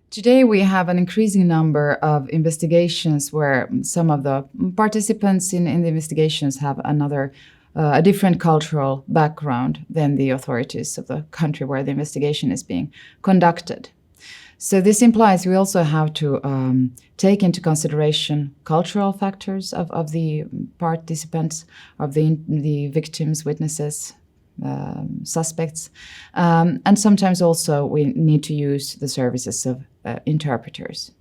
Today, we have an increasing number of investigations where some of the participants in the investigations have a different cultural background than the authorities of the country where the investigation is being conducted. So this implies we also have to take into consideration cultural factors of the participants, of the victims, witnesses, suspects, and sometimes also we need to use the services of interpreters.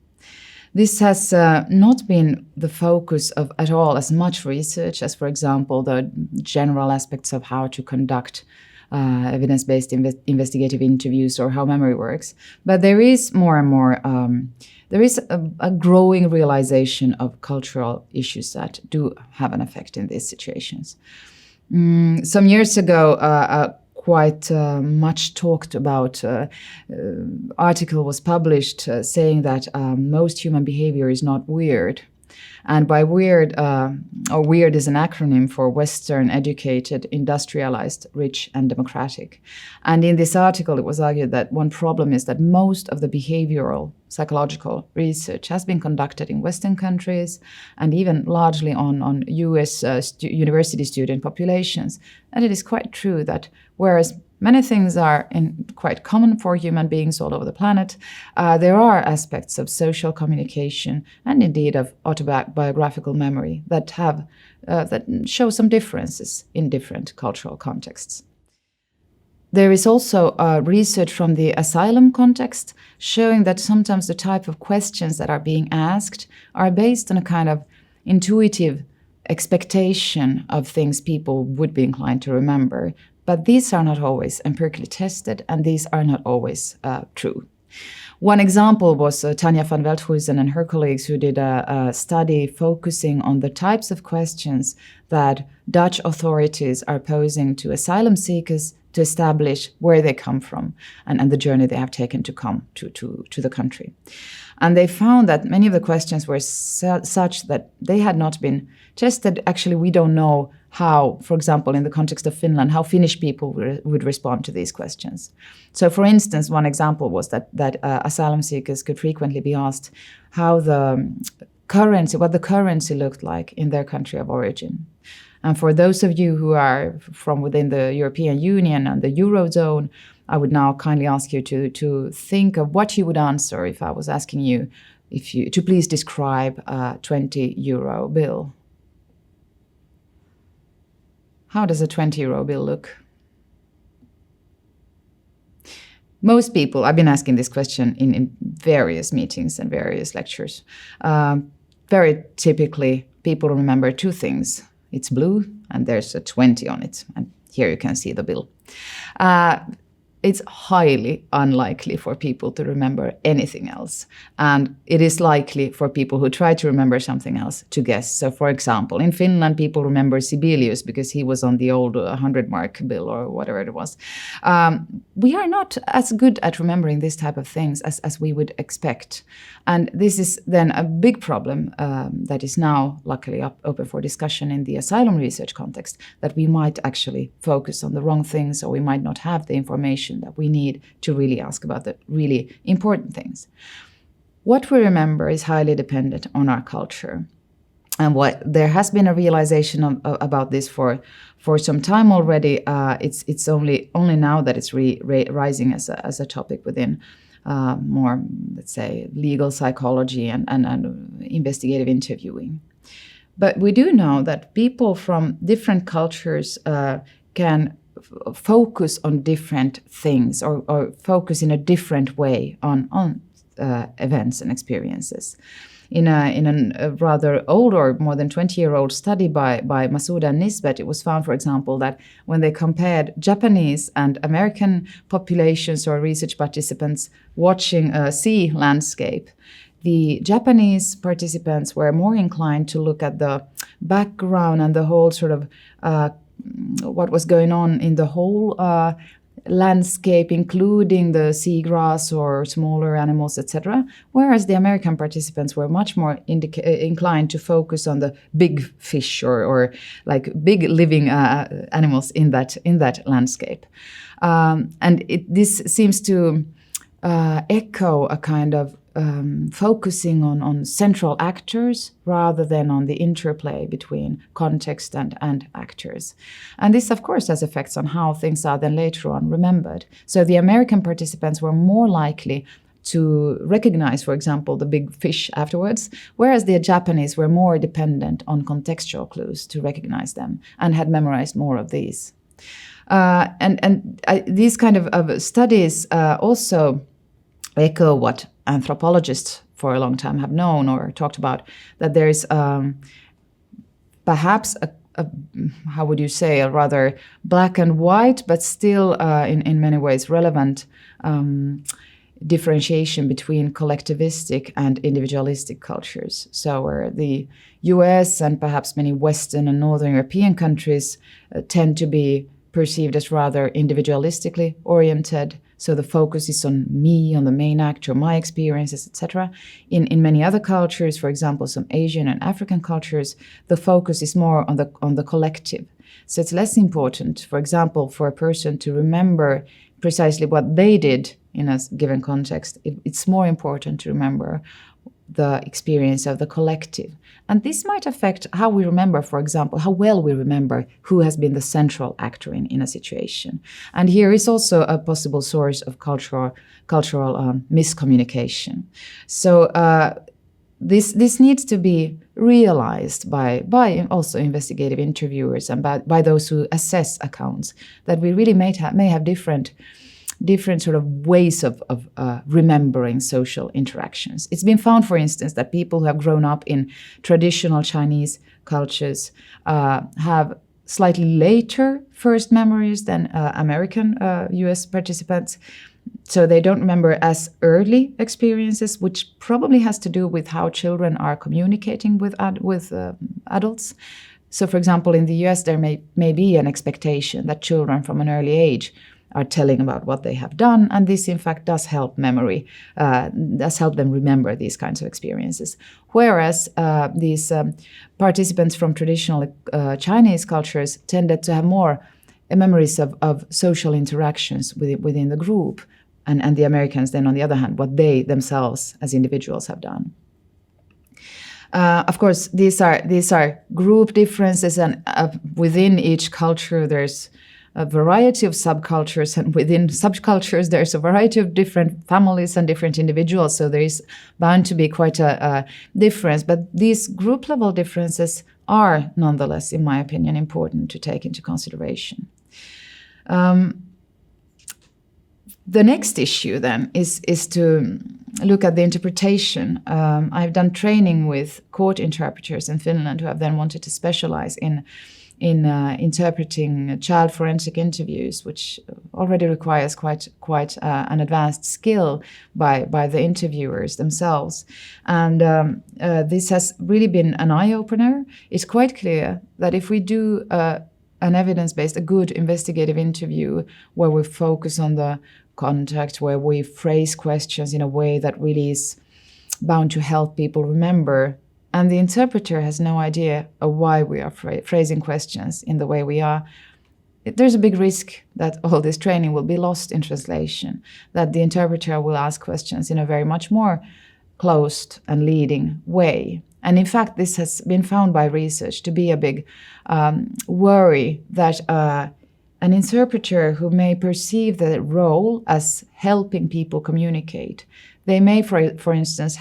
This has not been the focus of at all as much research as, for example, the general aspects of how to conduct evidence-based investigative interviews or how memory works. But there is more and more, there is a growing realization of cultural issues that do have an effect in these situations. Some years ago, quite much talked about article was published saying that most human behavior is not weird. And by weird, or weird is an acronym for Western, educated, industrialized, rich, and democratic. And in this article, it was argued that one problem is that most of the behavioral psychological research has been conducted in Western countries and even largely on US university student populations. And it is quite true that whereas many things are quite common for human beings all over the planet, there are aspects of social communication and indeed of autobiographical memory that show some differences in different cultural contexts. There is also research from the asylum context showing that sometimes the type of questions that are being asked are based on a kind of intuitive expectation of things people would be inclined to remember. But these are not always empirically tested, and these are not always true. One example was Tanja van Veldhuizen and her colleagues who did a study focusing on the types of questions that Dutch authorities are posing to asylum seekers to establish where they come from and the journey they have taken to come to the country. And they found that many of the questions were such that they had not been tested. Actually, we don't know how, for example, in the context of Finland, how Finnish people would respond to these questions. So, for instance, one example was that asylum seekers could frequently be asked what the currency looked like in their country of origin. And for those of you who are from within the European Union and the Eurozone, I would now kindly ask you to think of what you would answer if I was asking you to please describe a 20-euro bill. How does a 20-euro bill look? Most people, I've been asking this question in various meetings and various lectures. Very typically, people remember two things. It's blue and there's a 20 on it. And here you can see the bill. It's highly unlikely for people to remember anything else. And it is likely for people who try to remember something else to guess. So, for example, in Finland, people remember Sibelius because he was on the old 100-mark bill or whatever it was. We are not as good at remembering this type of things as we would expect. And this is then a big problem that is now luckily open for discussion in the asylum research context, that we might actually focus on the wrong things, or we might not have the information that we need to really ask about the really important things. What we remember is highly dependent on our culture. And there has been a realization about this for some time already. It's only now that it's rising as a topic within more, let's say, legal psychology and investigative interviewing. But we do know that people from different cultures can focus on different things or focus in a different way on events and experiences. In a rather old or more than 20-year-old study by Masouda and Nisbet, it was found, for example, that when they compared Japanese and American populations or research participants watching a sea landscape, the Japanese participants were more inclined to look at the background and the whole sort of what was going on in the whole landscape, including the seagrass or smaller animals, etc., whereas the American participants were much more inclined to focus on the big fish or like big living animals in that landscape. And this seems to echo a kind of focusing on central actors rather than on the interplay between context and actors. And this, of course, has effects on how things are then later on remembered. So the American participants were more likely to recognize, for example, the big fish afterwards, whereas the Japanese were more dependent on contextual clues to recognize them and had memorized more of these. These kind of studies also echo what anthropologists for a long time have known or talked about, that there's perhaps how would you say, a rather black and white, but still in many ways relevant differentiation between collectivistic and individualistic cultures. So where the US and perhaps many Western and Northern European countries tend to be perceived as rather individualistically oriented. So the focus is on me, on the main actor, my experiences, etc. In many other cultures, for example, some Asian and African cultures, the focus is more on the collective. So it's less important, for example, for a person to remember precisely what they did in a given context. It's more important to remember the experience of the collective. And this might affect how we remember, for example, how well we remember who has been the central actor in a situation. And here is also a possible source of cultural miscommunication. So this needs to be realized by also investigative interviewers and by those who assess accounts, that we really may have different sort of ways of remembering social interactions. It's been found, for instance, that people who have grown up in traditional Chinese cultures have slightly later first memories than American US participants. So they don't remember as early experiences, which probably has to do with how children are communicating with adults. So, for example, in the US, there may be an expectation that children from an early age are telling about what they have done, and this in fact does help memory, does help them remember these kinds of experiences. Whereas these participants from traditional Chinese cultures tended to have more memories of social interactions within the group, and the Americans then, on the other hand, what they themselves as individuals have done. Of course, these are group differences, and within each culture there's a variety of subcultures, and within subcultures there's a variety of different families and different individuals, so there is bound to be quite a difference. But these group level differences are nonetheless, in my opinion, important to take into consideration. The next issue then is to look at the interpretation. I've done training with court interpreters in Finland who have then wanted to specialize in interpreting child forensic interviews, which already requires quite an advanced skill by the interviewers themselves. And this has really been an eye-opener. It's quite clear that if we do an evidence-based, a good investigative interview where we focus on the context, where we phrase questions in a way that really is bound to help people remember, and the interpreter has no idea of why we are phrasing questions in the way we are, there's a big risk that all this training will be lost in translation, that the interpreter will ask questions in a very much more closed and leading way. And in fact, this has been found by research to be a big worry, that an interpreter who may perceive the role as helping people communicate, they may, for instance,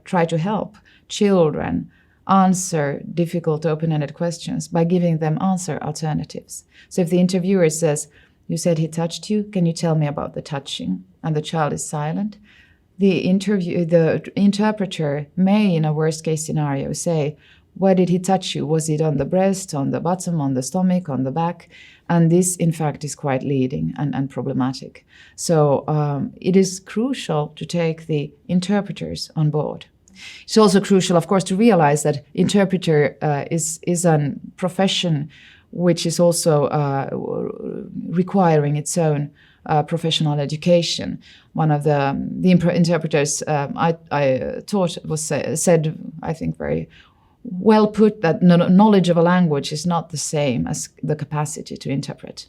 try to help children answer difficult open-ended questions by giving them answer alternatives. So if the interviewer says, "You said he touched you, can you tell me about the touching?" and the child is silent, the interpreter may, in a worst-case scenario, say, "Where did he touch you? Was it on the breast, on the bottom, on the stomach, on the back?" And this, in fact, is quite leading and problematic. So it is crucial to take the interpreters on board. It's also crucial, of course, to realize that interpreter is a profession which is also requiring its own professional education. One of the interpreters I taught said, I think very well put, that knowledge of a language is not the same as the capacity to interpret.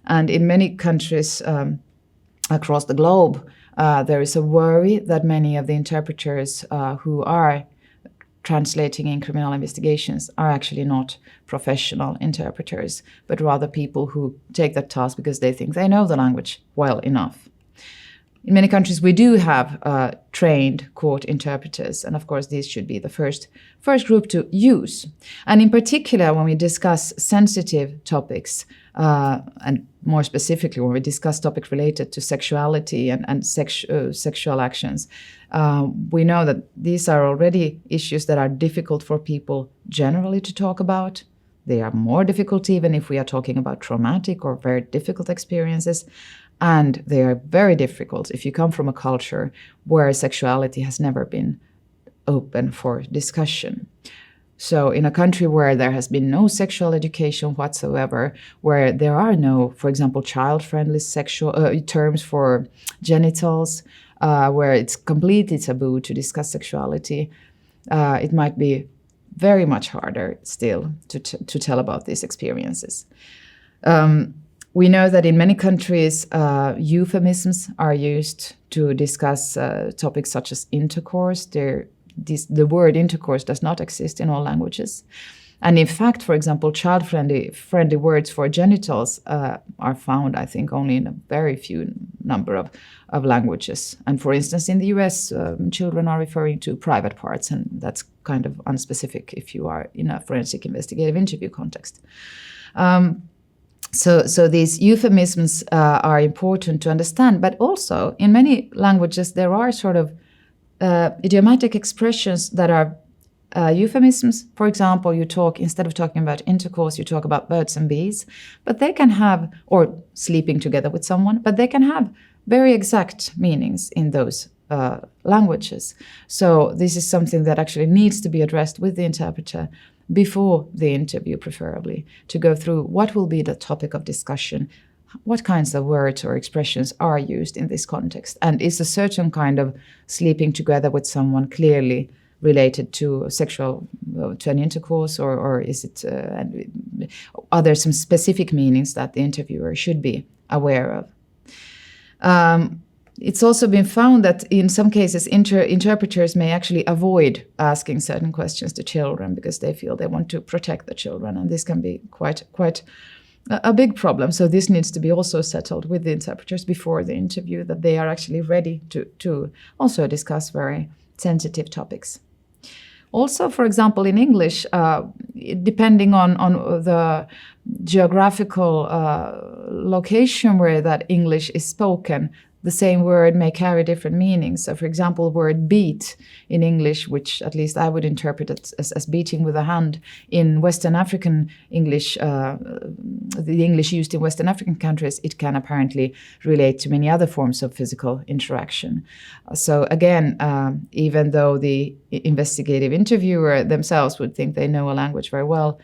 And in many countries, across the globe, there is a worry that many of the interpreters who are translating in criminal investigations are actually not professional interpreters, but rather people who take that task because they think they know the language well enough. In many countries, we do have trained court interpreters, and of course, these should be the first group to use. And in particular, when we discuss sensitive topics, and more specifically, when we discuss topics related to sexuality and sexual actions, we know that these are already issues that are difficult for people generally to talk about. They are more difficult even if we are talking about traumatic or very difficult experiences. And they are very difficult if you come from a culture where sexuality has never been open for discussion. So in a country where there has been no sexual education whatsoever, where there are no, for example, child-friendly sexual terms for genitals, where it's completely taboo to discuss sexuality, it might be very much harder still to tell about these experiences. We know that in many countries, euphemisms are used to discuss topics such as intercourse. The word intercourse does not exist in all languages. And in fact, for example, child-friendly words for genitals are found, I think, only in a very few number of languages. And for instance, in the US, children are referring to private parts, and that's kind of unspecific if you are in a forensic investigative interview context. So these euphemisms are important to understand, but also in many languages there are sort of idiomatic expressions that are euphemisms. For example, instead of talking about intercourse, you talk about birds and bees, but they can have, or sleeping together with someone, but they can have very exact meanings in those languages. So this is something that actually needs to be addressed with the interpreter before the interview, preferably, to go through what will be the topic of discussion, what kinds of words or expressions are used in this context, and is a certain kind of sleeping together with someone clearly related to to an intercourse, or is it, are there some specific meanings that the interviewer should be aware of? It's also been found that in some cases, interpreters may actually avoid asking certain questions to children because they feel they want to protect the children, and this can be quite a big problem. So this needs to be also settled with the interpreters before the interview, that they are actually ready to also discuss very sensitive topics. Also, for example, in English, depending on the geographical location where that English is spoken, the same word may carry different meanings. So, for example, word beat in English, which at least I would interpret it as beating with a hand, in Western African English, the English used in Western African countries, it can apparently relate to many other forms of physical interaction. So again, even though the investigative interviewer themselves would think they know a language very well,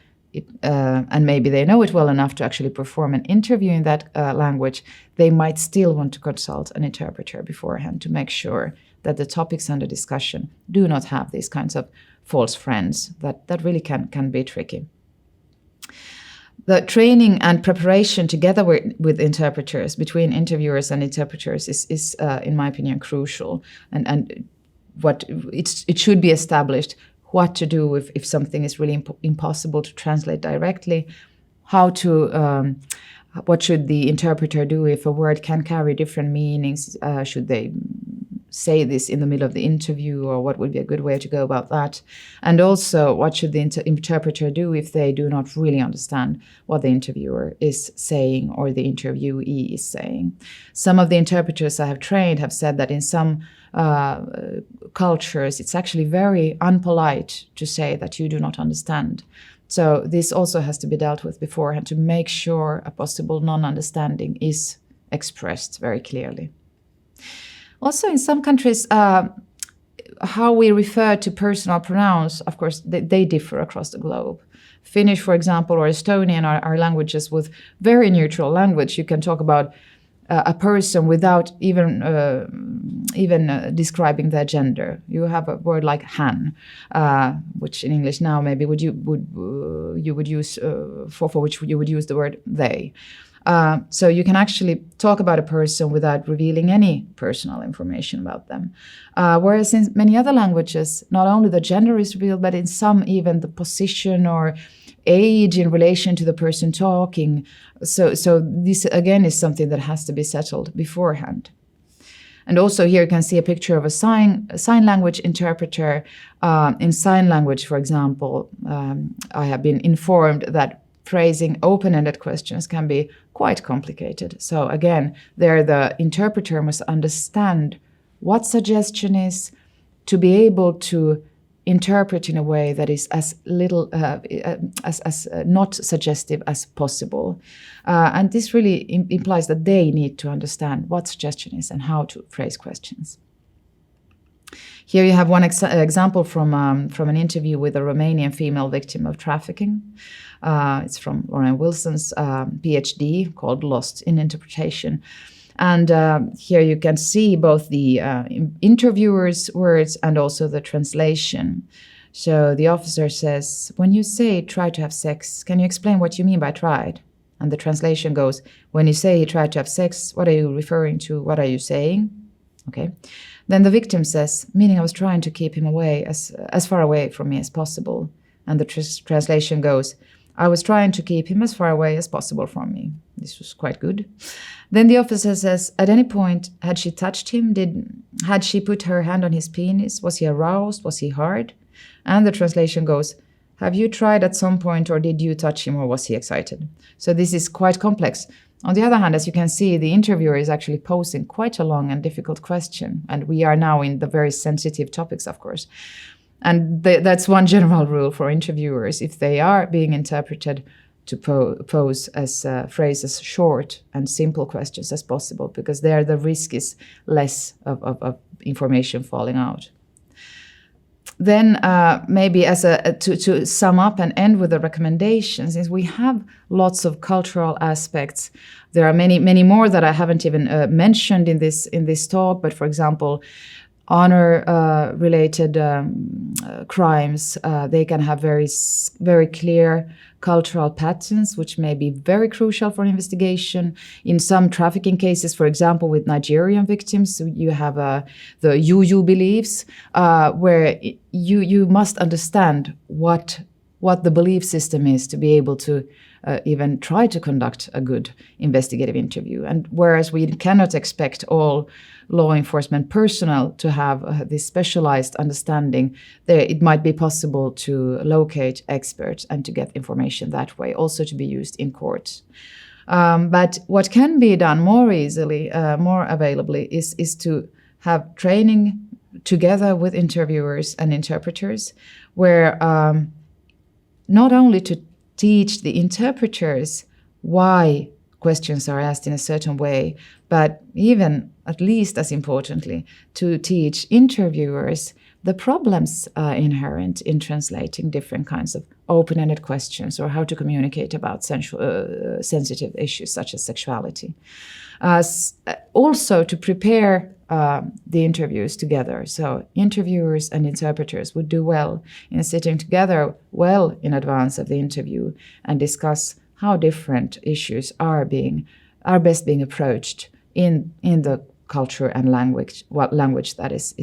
and maybe they know it well enough to actually perform an interview in that language, they might still want to consult an interpreter beforehand to make sure that the topics under discussion do not have these kinds of false friends that really can be tricky. The training and preparation together with interpreters, between interviewers and interpreters, is in my opinion, crucial. And it should be established what to do if something is really impossible to translate directly, what should the interpreter do if a word can carry different meanings? Should they say this in the middle of the interview, or what would be a good way to go about that? And also, what should the interpreter do if they do not really understand what the interviewer is saying or the interviewee is saying? Some of the interpreters I have trained have said that in some cultures, it's actually very unpolite to say that you do not understand. So this also has to be dealt with beforehand to make sure a possible non-understanding is expressed very clearly. Also, in some countries, how we refer to personal pronouns, of course, they differ across the globe. Finnish, for example, or Estonian are languages with very neutral language. You can talk about a person without even describing their gender. You have a word like hän, which in English now maybe you would use for which you would use the word they. So you can actually talk about a person without revealing any personal information about them. Whereas in many other languages, not only the gender is revealed, but in some even the position or age in relation to the person talking. So this again is something that has to be settled beforehand. And also here you can see a picture of a sign language interpreter. In sign language, for example, I have been informed that phrasing open-ended questions can be quite complicated. So again, there the interpreter must understand what suggestion is to be able to interpret in a way that is as little as not suggestive as possible. And this really implies that they need to understand what suggestion is and how to phrase questions. Here you have one example from an interview with a Romanian female victim of trafficking. It's from Lauren Wilson's PhD called Lost in Interpretation. And here you can see both the interviewer's words and also the translation. So the officer says, when you say try to have sex, can you explain what you mean by tried? And the translation goes, when you say he tried to have sex, what are you referring to? What are you saying? Okay. Then the victim says, meaning I was trying to keep him away, as far away from me as possible. And the translation goes, I was trying to keep him as far away as possible from me. This was quite good. Then the officer says, at any point, had she touched him? Had she put her hand on his penis? Was he aroused? Was he hard? And the translation goes, have you tried at some point, or did you touch him, or was he excited? So this is quite complex. On the other hand, as you can see, the interviewer is actually posing quite a long and difficult question. And we are now in the very sensitive topics, of course. And that's one general rule for interviewers. If they are being interpreted, to pose as phrases short and simple questions as possible, because there the risk is less of information falling out. Then maybe to sum up and end with the recommendations, is we have lots of cultural aspects. There are many more that I haven't even mentioned in this talk. But for example, honor-related crimes, they can have very clear cultural patterns, which may be very crucial for an investigation. In some trafficking cases, for example, with Nigerian victims, you have the HEUNI beliefs, where you must understand what the belief system is to be able to even try to conduct a good investigative interview. And whereas we cannot expect all law enforcement personnel to have this specialized understanding, it might be possible to locate experts and to get information that way, also to be used in courts. But what can be done more easily, more availably, is to have training together with interviewers and interpreters, where not only to teach the interpreters why questions are asked in a certain way, but even, at least as importantly, to teach interviewers the problems inherent in translating different kinds of open-ended questions, or how to communicate about sensitive issues such as sexuality. Also to prepare the interviews together. So interviewers and interpreters would do well in sitting together well in advance of the interview and discuss how different issues are best being approached in the culture and language, what language that is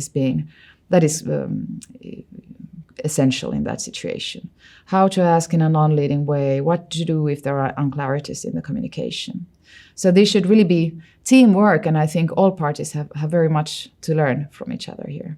essential in that situation. How to ask in a non-leading way, what to do if there are unclarities in the communication. So this should really be teamwork, and I think all parties have very much to learn from each other here.